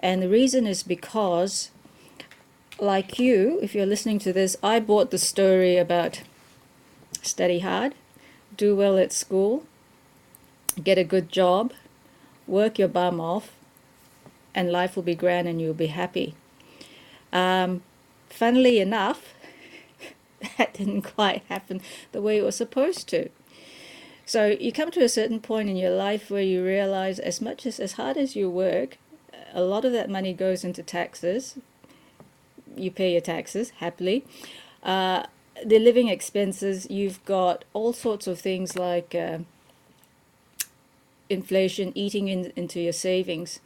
And the reason is because, like you, if you're listening to this, I bought the story about study hard, do well at school, get a good job, work your bum off, and life will be grand and you'll be happy. Funnily enough, that didn't quite happen the way it was supposed to. So you come to a certain point in your life where you realize as hard as you work, a lot of that money goes into taxes. You pay your taxes happily. The living expenses, you've got all sorts of things like inflation eating into your savings.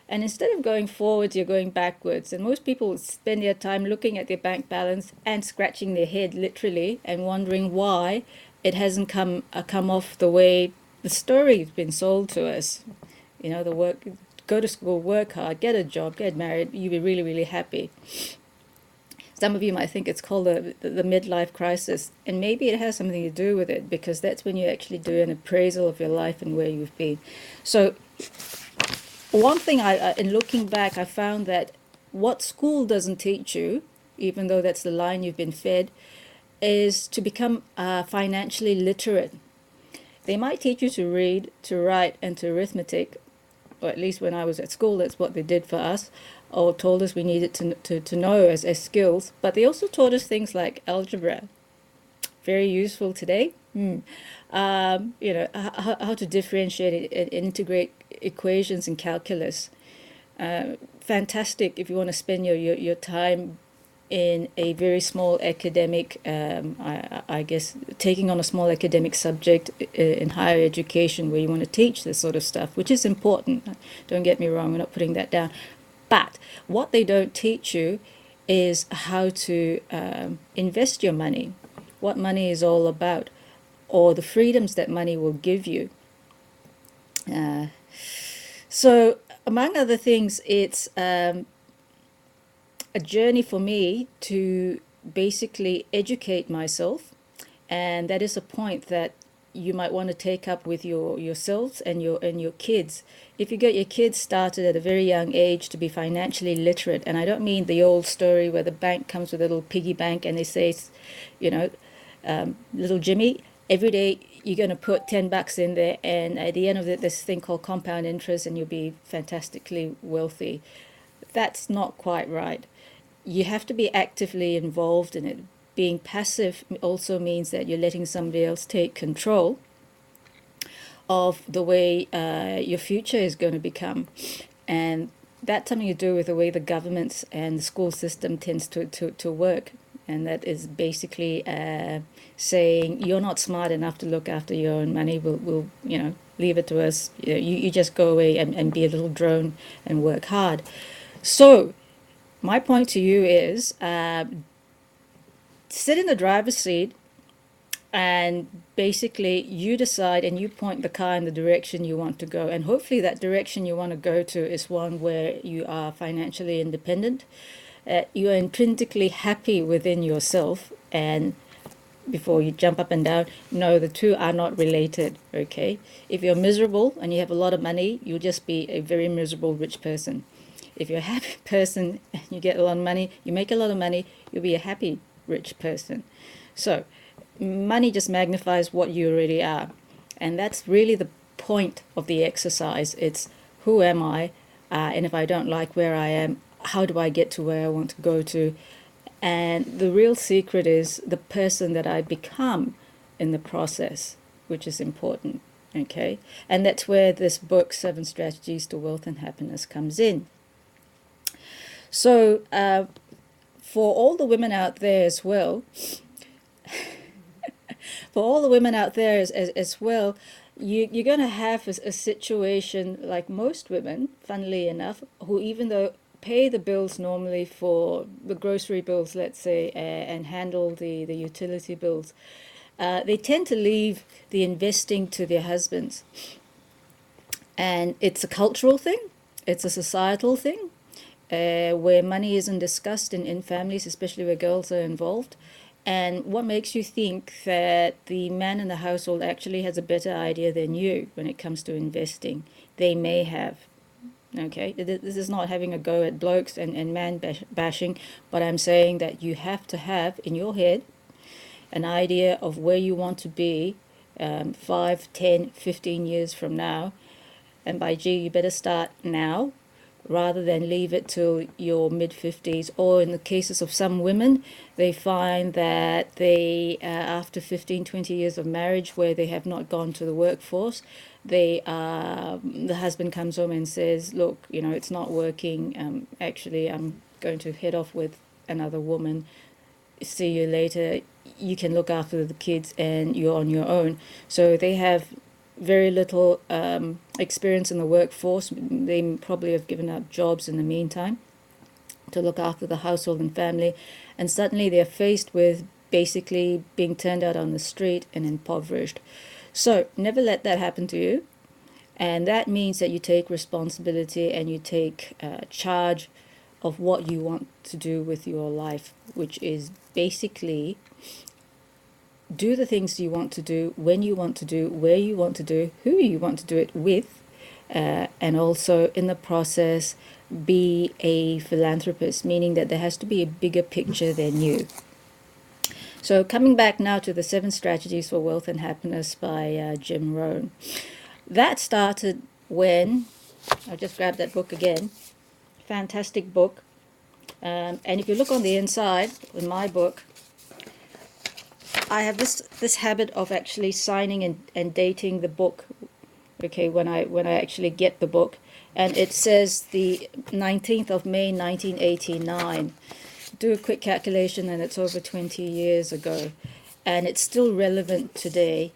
And instead of going forwards, you're going backwards. And most people spend their time looking at their bank balance and scratching their head literally and wondering why it hasn't come off the way the story's been sold to us. You know, the work, go to school, work hard, get a job, get married, you'll be really, really happy. Some of you might think it's called the midlife crisis, and maybe it has something to do with it, because that's when you actually do an appraisal of your life and where you've been. So one thing in looking back, I found that what school doesn't teach you, even though that's the line you've been fed, is to become financially literate. They might teach you to read, to write, and to arithmetic, or at least when I was at school, that's what they did for us, or told us we needed to know as skills. But they also taught us things like algebra, very useful today. You know, how to differentiate and integrate equations and calculus. Fantastic if you want to spend your time in a very small academic, I guess, taking on a small academic subject in higher education where you want to teach this sort of stuff, which is important. Don't get me wrong, we're not putting that down. But what they don't teach you is how to invest your money, what money is all about, or the freedoms that money will give you. So, among other things, it's a journey for me to basically educate myself, and that is a point that you might want to take up with yourselves and your kids. If you get your kids started at a very young age to be financially literate, and I don't mean the old story where the bank comes with a little piggy bank and they say, you know, little Jimmy, every day you're going to put $10 in there, and at the end of it, this thing called compound interest, and you'll be fantastically wealthy. That's not quite right. You have to be actively involved in it. Being passive also means that you're letting somebody else take control of the way your future is going to become. And that's something to do with the way the governments and the school system tends to work. And that is basically saying, you're not smart enough to look after your own money. We'll you know, leave it to us. You just go away and be a little drone and work hard. So my point to you is sit in the driver's seat, and basically you decide and you point the car in the direction you want to go. And hopefully that direction you want to go to is one where you are financially independent. You are intrinsically happy within yourself, and before you jump up and down, no, the two are not related, okay? If you're miserable and you have a lot of money, you'll just be a very miserable rich person. If you're a happy person and you get a lot of money, you make a lot of money, you'll be a happy rich person. So money just magnifies what you already are. And that's really the point of the exercise. It's who am I? And if I don't like where I am, how do I get to where I want to go to? And the real secret is the person that I become in the process, which is important, okay? And that's where this book, 7 Strategies to Wealth and Happiness, comes in. So for all the women out there as well, you're going to have a situation like most women, funnily enough, who even though pay the bills normally for the grocery bills, let's say, and handle the utility bills, they tend to leave the investing to their husbands. And it's a cultural thing, it's a societal thing, where money isn't discussed in families, especially where girls are involved. And what makes you think that the man in the household actually has a better idea than you when it comes to investing? They may have, Okay, this is not having a go at blokes and bashing, but I'm saying that you have to have in your head an idea of where you want to be 5, 10, 15 years from now. And by G, you better start now rather than leave it till your mid-50s. Or in the cases of some women, they find that they, after 15, 20 years of marriage where they have not gone to the workforce, the husband comes home and says, look, it's not working. Actually, I'm going to head off with another woman. See you later. You can look after the kids and you're on your own. So they have very little experience in the workforce. They probably have given up jobs in the meantime to look after the household and family, and suddenly they're faced with basically being turned out on the street and impoverished. So never let that happen to you, and that means that you take responsibility and you take charge of what you want to do with your life, which is basically do the things you want to do, when you want to do, where you want to do, who you want to do it with, and also in the process be a philanthropist, meaning that there has to be a bigger picture than you. So coming back now to the 7 Strategies for Wealth and Happiness by Jim Rohn. That started when, I'll just grab that book again, fantastic book. And if you look on the inside, in my book, I have this habit of actually signing and dating the book. Okay, when I actually get the book, and it says the 19th of May 1989. Do a quick calculation, and it's over 20 years ago, and it's still relevant today,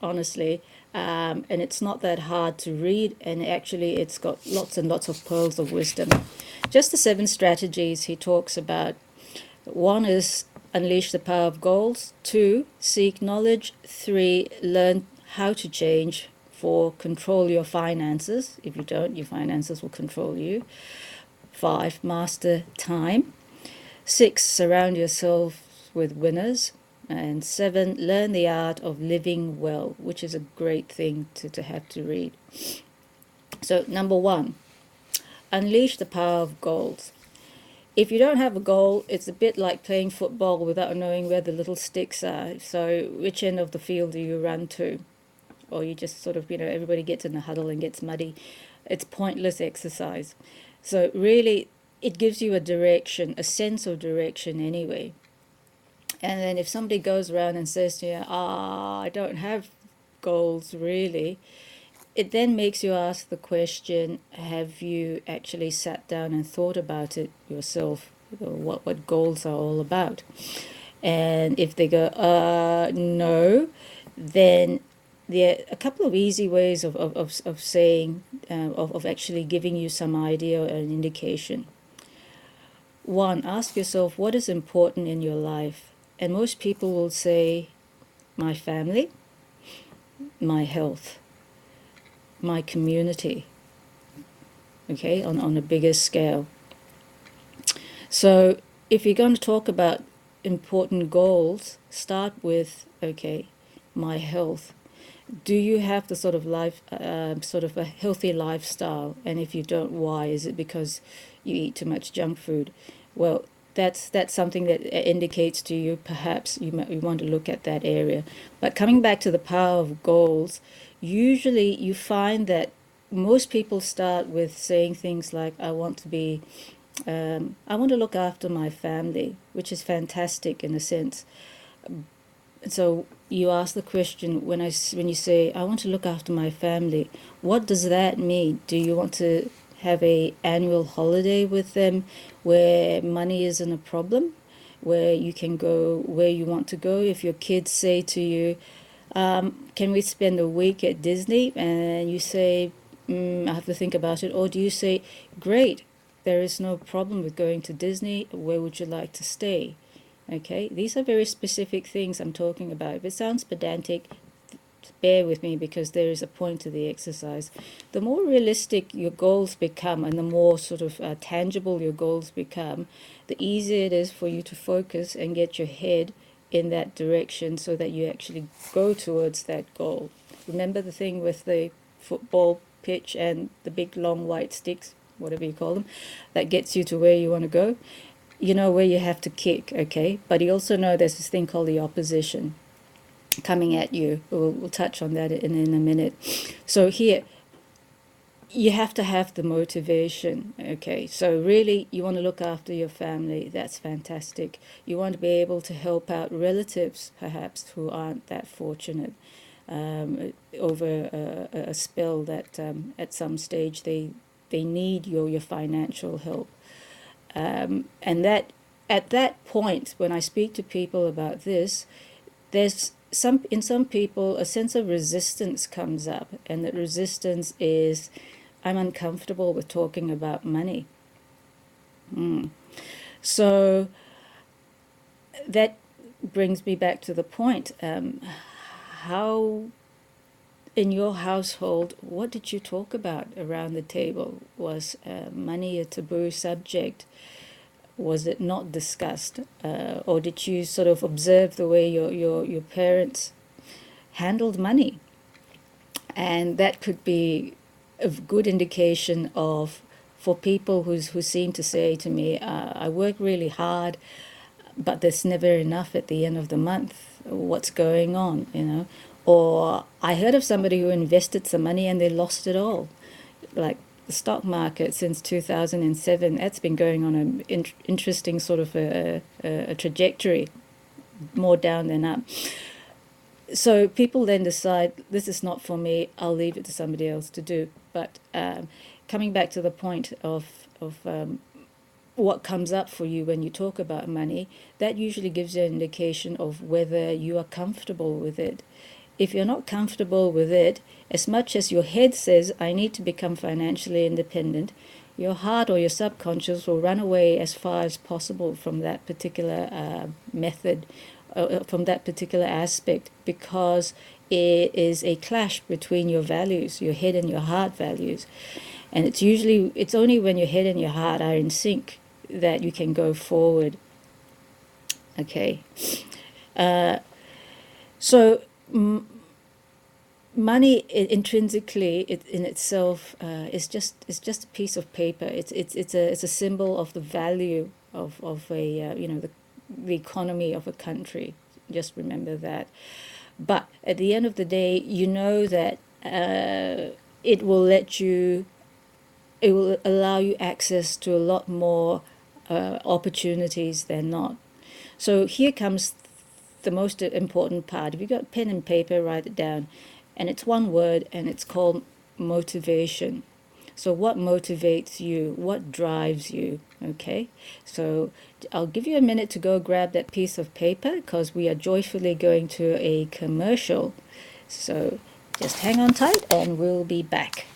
honestly. And it's not that hard to read, and actually it's got lots and lots of pearls of wisdom. Just the 7 strategies he talks about. 1 is unleash the power of goals. 2, seek knowledge. 3, learn how to change. 4, control your finances. If you don't, your finances will control you. 5, master time. 6, surround yourself with winners. And 7, learn the art of living well, which is a great thing to have to read. So number 1, unleash the power of goals. If you don't have a goal, it's a bit like playing football without knowing where the little sticks are. So which end of the field do you run to? Or you just sort of, everybody gets in a huddle and gets muddy. It's pointless exercise. So really, it gives you a direction, a sense of direction anyway. And then if somebody goes around and says to you, I don't have goals really, it then makes you ask the question, have you actually sat down and thought about it yourself, what goals are all about? And if they go, no, then there are a couple of easy ways of saying, of actually giving you some idea or an indication. 1, ask yourself what is important in your life. And most people will say, my family, my health, my community, okay, on a bigger scale. So if you're going to talk about important goals, start with, okay, my health. Do you have the sort of life, sort of a healthy lifestyle? And if you don't, why? Is it because you eat too much junk food? Well, that's something that indicates to you perhaps you want to look at that area. But coming back to the power of goals, usually you find that most people start with saying things like, I want to look after my family, which is fantastic in a sense. So you ask the question, when you say, I want to look after my family, what does that mean? Do you want to have a annual holiday with them where money isn't a problem, where you can go where you want to go? If your kids say to you, can we spend a week at Disney? And you say, I have to think about it. Or do you say, great, there is no problem with going to Disney. Where would you like to stay? Okay, these are very specific things I'm talking about. If it sounds pedantic, bear with me because there is a point to the exercise. The more realistic your goals become and the more sort of tangible your goals become, the easier it is for you to focus and get your head in that direction so that you actually go towards that goal. Remember the thing with the football pitch and the big long white sticks, whatever you call them, that gets you to where you want to go. You know where you have to kick, okay? But you also know there's this thing called the opposition coming at you. We'll touch on that in a minute. So here, you have to have the motivation, okay? So really, you want to look after your family. That's fantastic. You want to be able to help out relatives, perhaps, who aren't that fortunate over a spell that at some stage they need your financial help. And that at that point, when I speak to people about this, there's in some people a sense of resistance comes up, and that resistance is, I'm uncomfortable with talking about money. So that brings me back to the point. How, in your household, what did you talk about around the table? Was money a taboo subject? Was it not discussed? Or did you sort of observe the way your parents handled money? And that could be a good indication of, for people who seem to say to me, I work really hard, but there's never enough at the end of the month. What's going on, you know? Or I heard of somebody who invested some money and they lost it all. Like the stock market since 2007, that's been going on an interesting sort of a trajectory, more down than up. So people then decide, this is not for me, I'll leave it to somebody else to do. But coming back to the point of what comes up for you when you talk about money, that usually gives you an indication of whether you are comfortable with it. If you're not comfortable with it, as much as your head says, I need to become financially independent, your heart or your subconscious will run away as far as possible from that particular method, from that particular aspect, because it is a clash between your values, your head and your heart values. And it's only when your head and your heart are in sync that you can go forward. Okay. So money intrinsically in itself is just a piece of paper. It's a symbol of the value of a the economy of a country. Just remember that. But at the end of the day, you know that it will allow you access to a lot more opportunities than not. So here comes the most important part. If you've got pen and paper, write it down. And it's one word, and it's called motivation. So what motivates you? What drives you? Okay, so I'll give you a minute to go grab that piece of paper, because we are joyfully going to a commercial. So just hang on tight and we'll be back.